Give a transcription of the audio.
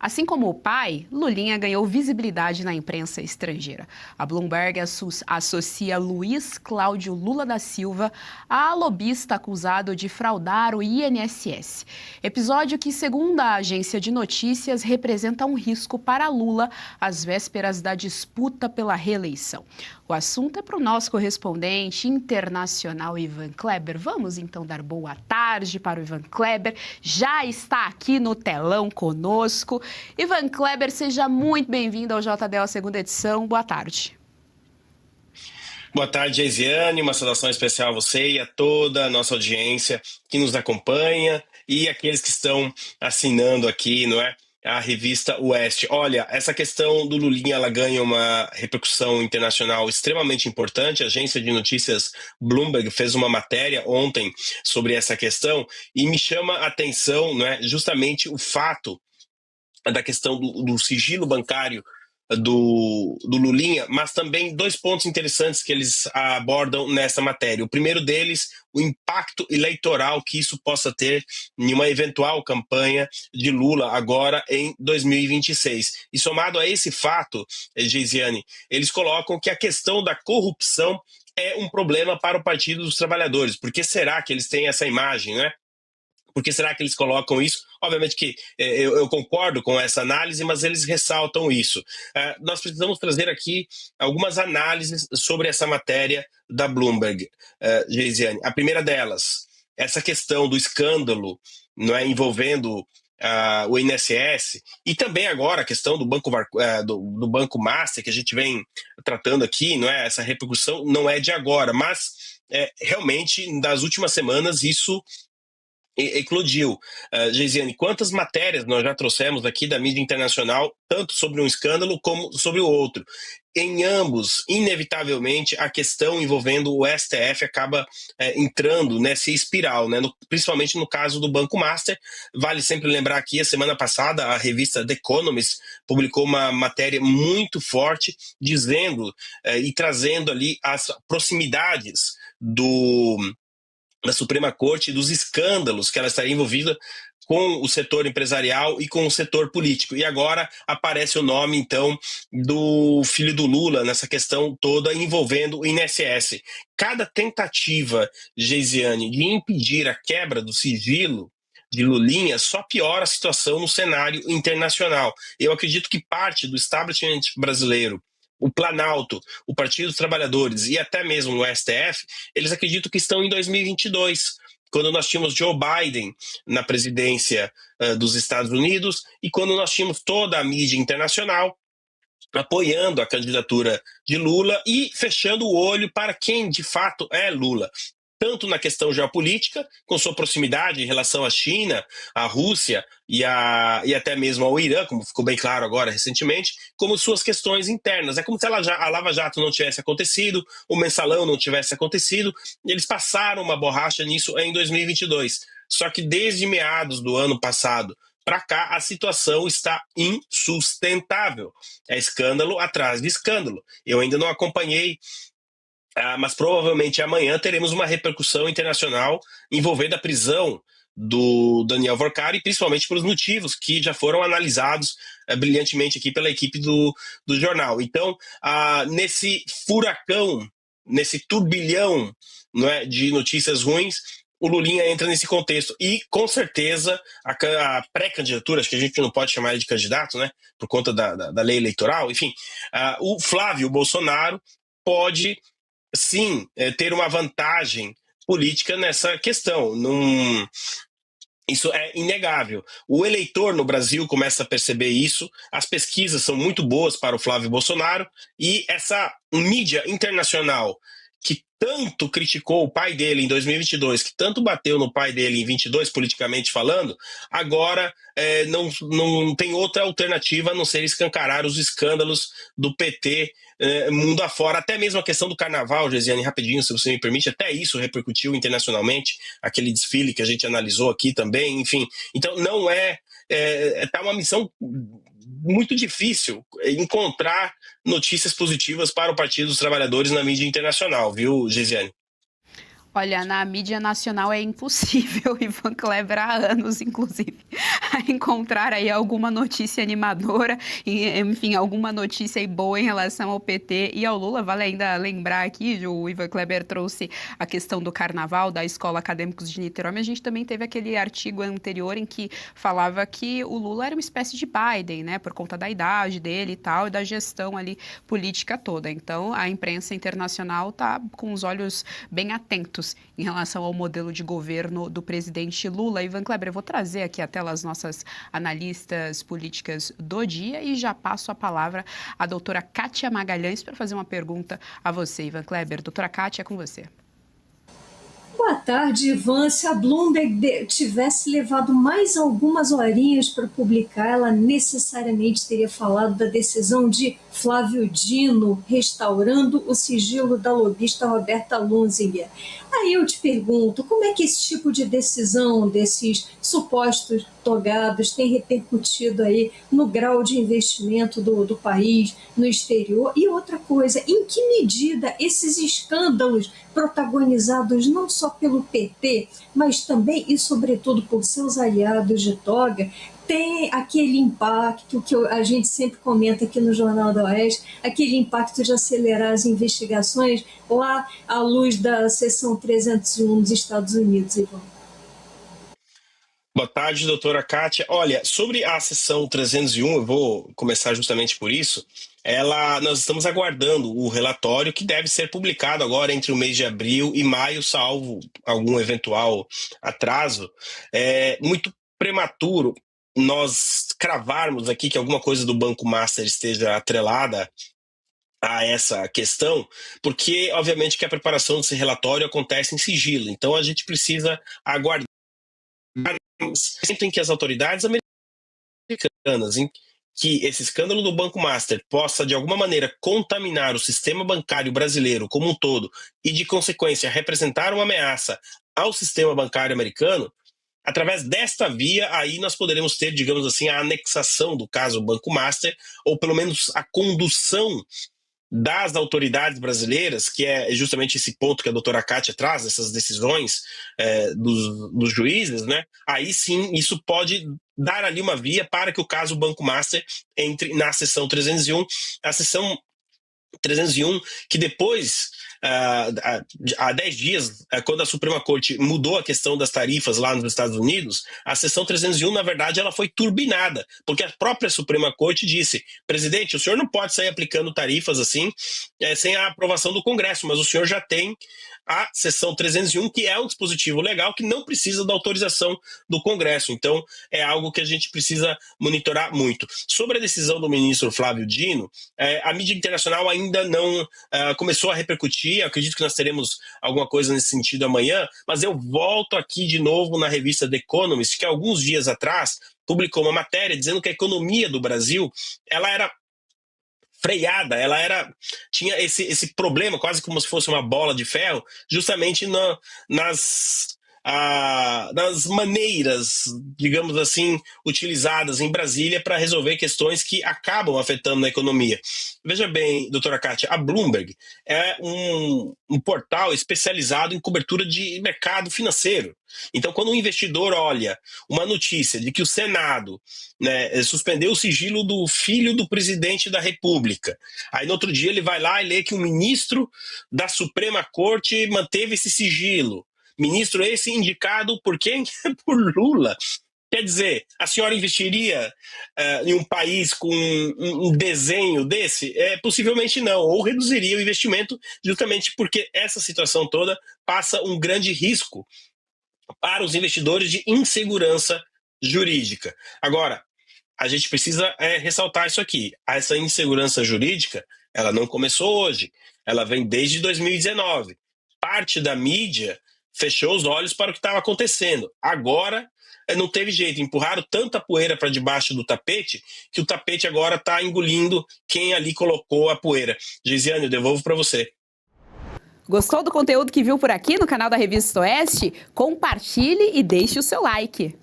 Assim como o pai, Lulinha ganhou visibilidade na imprensa estrangeira. A Bloomberg associa Luiz Cláudio Lula da Silva a lobista acusado de fraudar o INSS. Episódio que, segundo a agência de notícias, representa um risco para Lula às vésperas da disputa pela reeleição. O assunto é para o nosso correspondente internacional, Ivan Kleber. Vamos então dar boa tarde para o Ivan Kleber. Já está aqui no telão conosco. Ivan Kleber, seja muito bem-vindo ao JDL segunda edição. Boa tarde. Boa tarde, Geisiane. Uma saudação especial a você e a toda a nossa audiência que nos acompanha e aqueles que estão assinando aqui, não é? A revista Oeste. Olha, essa questão do Lulinha, ela ganha uma repercussão internacional extremamente importante. A agência de notícias Bloomberg fez uma matéria ontem sobre essa questão e me chama a atenção, não é, justamente o fato da questão do sigilo bancário do Lulinha, mas também dois pontos interessantes que eles abordam nessa matéria. O primeiro deles, o impacto eleitoral que isso possa ter em uma eventual campanha de Lula agora em 2026. E somado a esse fato, Geisiane, eles colocam que a questão da corrupção é um problema para o Partido dos Trabalhadores. Por que será que eles têm essa imagem, né? Por que será que eles colocam isso? Obviamente que eu concordo com essa análise, mas eles ressaltam isso. Nós precisamos trazer aqui algumas análises sobre essa matéria da Bloomberg, Geisiane. A primeira delas, essa questão do escândalo, não é, envolvendo o INSS, e também agora a questão do Banco Master, que a gente vem tratando aqui, não é? Essa repercussão não é de agora, mas realmente, nas últimas semanas, isso eclodiu. Geisiane, quantas matérias nós já trouxemos aqui da mídia internacional, tanto sobre um escândalo como sobre o outro? Em ambos, inevitavelmente, a questão envolvendo o STF acaba entrando nessa espiral, né? Principalmente no caso do Banco Master. Vale sempre lembrar aqui, a semana passada, a revista The Economist publicou uma matéria muito forte, dizendo e trazendo ali as proximidades da Suprema Corte, dos escândalos que ela estaria envolvida com o setor empresarial e com o setor político. E agora aparece o nome, então, do filho do Lula nessa questão toda envolvendo o INSS. Cada tentativa, Geisiane, de impedir a quebra do sigilo de Lulinha só piora a situação no cenário internacional. Eu acredito que parte do establishment brasileiro, o Planalto, o Partido dos Trabalhadores e até mesmo o STF, eles acreditam que estão em 2022, quando nós tínhamos Joe Biden na presidência dos Estados Unidos e quando nós tínhamos toda a mídia internacional apoiando a candidatura de Lula e fechando o olho para quem de fato é Lula. Tanto na questão geopolítica, com sua proximidade em relação à China, à Rússia e até mesmo ao Irã, como ficou bem claro agora recentemente, como suas questões internas. É como se a Lava Jato não tivesse acontecido, o Mensalão não tivesse acontecido, e eles passaram uma borracha nisso em 2022. Só que desde meados do ano passado para cá, a situação está insustentável. É escândalo atrás de escândalo. Eu ainda não acompanhei, mas provavelmente amanhã teremos uma repercussão internacional envolvendo a prisão do Daniel Vorcari, principalmente pelos motivos que já foram analisados brilhantemente aqui pela equipe do jornal. Então, nesse furacão, nesse turbilhão, não é, de notícias ruins, o Lulinha entra nesse contexto. E, com certeza, a pré-candidatura, acho que a gente não pode chamar ele de candidato, né, por conta da lei eleitoral, enfim, o Flávio Bolsonaro pode sim ter uma vantagem política nessa questão. Isso é inegável. O eleitor no Brasil começa a perceber isso, as pesquisas são muito boas para o Flávio Bolsonaro e essa mídia internacional que tanto criticou o pai dele em 2022, que tanto bateu no pai dele em 22, politicamente falando, agora não tem outra alternativa a não ser escancarar os escândalos do PT mundo afora. Até mesmo a questão do carnaval, Geisiane, rapidinho, se você me permite, até isso repercutiu internacionalmente, aquele desfile que a gente analisou aqui também, enfim. Então não tá uma missão muito difícil encontrar notícias positivas para o Partido dos Trabalhadores na mídia internacional, viu, Geisiane? Olha, na mídia nacional é impossível, Ivan Kleber, há anos, inclusive, a encontrar aí alguma notícia animadora, enfim, alguma notícia aí boa em relação ao PT e ao Lula. Vale ainda lembrar aqui, o Ivan Kleber trouxe a questão do carnaval da Escola Acadêmicos de Niterói, mas a gente também teve aquele artigo anterior em que falava que o Lula era uma espécie de Biden, né, por conta da idade dele e tal, e da gestão ali política toda. Então, a imprensa internacional está com os olhos bem atentos em relação ao modelo de governo do presidente Lula. Ivan Kleber, eu vou trazer aqui a tela as nossas analistas políticas do dia e já passo a palavra à doutora Kátia Magalhães para fazer uma pergunta a você, Ivan Kleber. Doutora Kátia, é com você. Boa tarde, Ivan. Se a Bloomberg tivesse levado mais algumas horinhas para publicar, ela necessariamente teria falado da decisão de Flávio Dino restaurando o sigilo da lobista Roberta Lunzinger. Aí eu te pergunto, como é que esse tipo de decisão desses supostos togados tem repercutido aí no grau de investimento do país no exterior? E outra coisa, em que medida esses escândalos protagonizados não só pelo PT, mas também e sobretudo por seus aliados de toga, tem aquele impacto que a gente sempre comenta aqui no Jornal do Oeste, aquele impacto de acelerar as investigações lá à luz da seção 301 dos Estados Unidos, Ivan? Boa tarde, doutora Kátia. Olha, sobre a sessão 301, eu vou começar justamente por isso. Nós estamos aguardando o relatório que deve ser publicado agora entre o mês de abril e maio, salvo algum eventual atraso. É muito prematuro nós cravarmos aqui que alguma coisa do Banco Master esteja atrelada a essa questão, porque obviamente que a preparação desse relatório acontece em sigilo. Então a gente precisa aguardar em que as autoridades americanas, em que esse escândalo do Banco Master possa de alguma maneira contaminar o sistema bancário brasileiro como um todo e de consequência representar uma ameaça ao sistema bancário americano, através desta via, aí nós poderemos ter, digamos assim, a anexação do caso Banco Master, ou pelo menos a condução das autoridades brasileiras, que é justamente esse ponto que a doutora Kátia traz, essas decisões dos juízes, né? Aí sim, isso pode dar ali uma via para que o caso Banco Master entre na sessão 301, a sessão 301, que depois, há 10 dias, quando a Suprema Corte mudou a questão das tarifas lá nos Estados Unidos, a sessão 301, na verdade, ela foi turbinada, porque a própria Suprema Corte disse: presidente, o senhor não pode sair aplicando tarifas assim, sem a aprovação do Congresso, mas o senhor já tem a sessão 301, que é um dispositivo legal que não precisa da autorização do Congresso. Então, é algo que a gente precisa monitorar muito. Sobre a decisão do ministro Flávio Dino, a mídia internacional ainda não começou a repercutir. Eu acredito que nós teremos alguma coisa nesse sentido amanhã, mas eu volto aqui de novo na revista The Economist, que alguns dias atrás publicou uma matéria dizendo que a economia do Brasil ela era freada, tinha esse problema, quase como se fosse uma bola de ferro, justamente nas maneiras, digamos assim, utilizadas em Brasília para resolver questões que acabam afetando na economia. Veja bem, doutora Kátia, a Bloomberg é um portal especializado em cobertura de mercado financeiro. Então, quando um investidor olha uma notícia de que o Senado, né, suspendeu o sigilo do filho do presidente da República, aí no outro dia ele vai lá e lê que um ministro da Suprema Corte manteve esse sigilo, ministro esse indicado por quem? Por Lula. Quer dizer, a senhora investiria em um país com um desenho desse? Possivelmente não, ou reduziria o investimento justamente porque essa situação toda passa um grande risco para os investidores de insegurança jurídica. Agora, a gente precisa ressaltar isso aqui. Essa insegurança jurídica, ela não começou hoje, ela vem desde 2019. Parte da mídia fechou os olhos para o que estava acontecendo. Agora, não teve jeito, empurraram tanta poeira para debaixo do tapete que o tapete agora está engolindo quem ali colocou a poeira. Geisiane, eu devolvo para você. Gostou do conteúdo que viu por aqui no canal da Revista Oeste? Compartilhe e deixe o seu like.